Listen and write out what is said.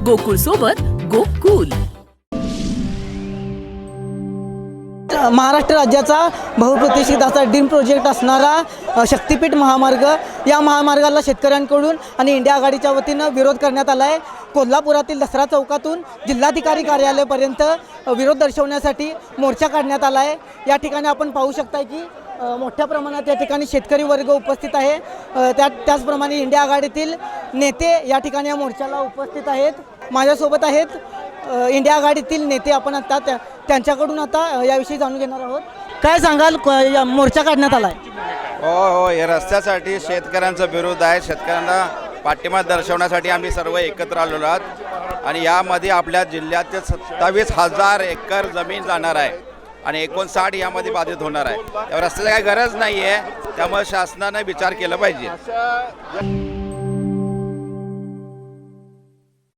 गोकुळ सोबत गोकुल. महाराष्ट्र राज्याचा बहुप्रतिष्ठित असा ड्रीम प्रोजेक्ट असणारा शक्तिपीठ महामार्ग, या महामार्गाला शेतकऱ्यांकडून आणि इंडिया आघाडीच्या वतीनं विरोध करण्यात आला आहे. कोल्हापुरातील दसरा चौकातून जिल्हाधिकारी कार्यालयापर्यंत विरोध दर्शवण्यासाठी मोर्चा काढण्यात आला आहे. या ठिकाणी आपण पाहू शकता की मोठ्या प्रमाणात या ठिकाणी शेतकरी वर्ग उपस्थित आहे. त्याचप्रमाणे इंडिया आघाडीतील नेते या ठिकाणी या मोर्चाला उपस्थित आहेत. माझ्यासोबत आहेत इंडिया आघाडीतील नेते. आपण आता त्यांच्याकडून आता याविषयी जाणून घेणार आहोत. काय सांगाल, मोर्चा काढण्यात आला आहे? हो, हे रस्त्यासाठी शेतकऱ्यांचा विरोध आहे. शेतकऱ्यांना पाठिंबा दर्शवण्यासाठी आम्ही सर्व एकत्र आलेलो आहोत आणि यामध्ये आपल्या जिल्ह्यातील 27,000 एकर जमीन जाणार आहे आणि 59 यामध्ये बाधित होणार आहे. या रस्त्याची काही गरज नाही आहे, त्यामुळे शासनाने विचार केला पाहिजे.